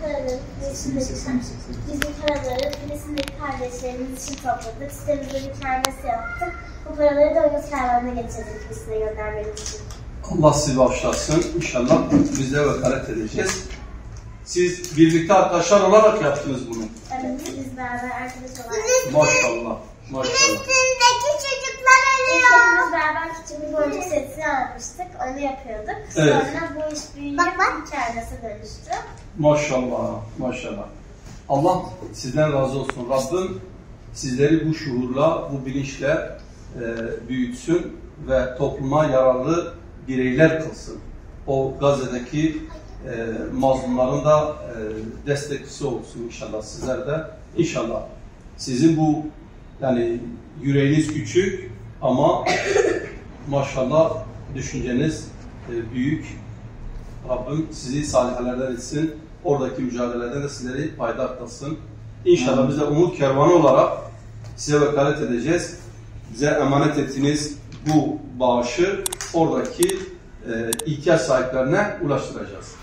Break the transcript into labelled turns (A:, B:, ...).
A: paraları Filistin'deki kardeşlerimiz için topladık. Sitemizde bir kermes yaptık. Bu paraları da Uyuz Kervanı'na getirdik Filistin'e göndermek için.
B: Allah sizi bağışlasın. İnşallah biz de vekalet edeceğiz. Siz birlikte arkadaşlar olarak yaptınız bunu.
A: Evet, biz beraber arkadaş olarak.
B: Maşallah. Maşallah.
A: Filistin'deki çocuklar ölüyor. Hepimiz beraber küçük bir boncuk seti almıştık. Onu yapıyorduk.
B: Evet.
A: Sonra bu iş büyüyüp bir kermese dönüştü.
B: Maşallah. Maşallah. Allah sizden razı olsun. Rabbim sizleri bu şuurla, bu bilinçle büyütsün ve topluma yararlı bireyler kılsın. O Gazze'deki mazlumların da destekçisi olsun inşallah sizler de. İnşallah sizin bu yani yüreğiniz küçük ama maşallah düşünceniz büyük. Rabbim sizi salihalerden etsin. Oradaki mücadeleden de sizleri payda aktarsın. İnşallah biz de Umut Kervanı olarak size vekalet edeceğiz. Bize emanet ettiğiniz bu bağışı oradaki ihtiyaç sahiplerine ulaştıracağız.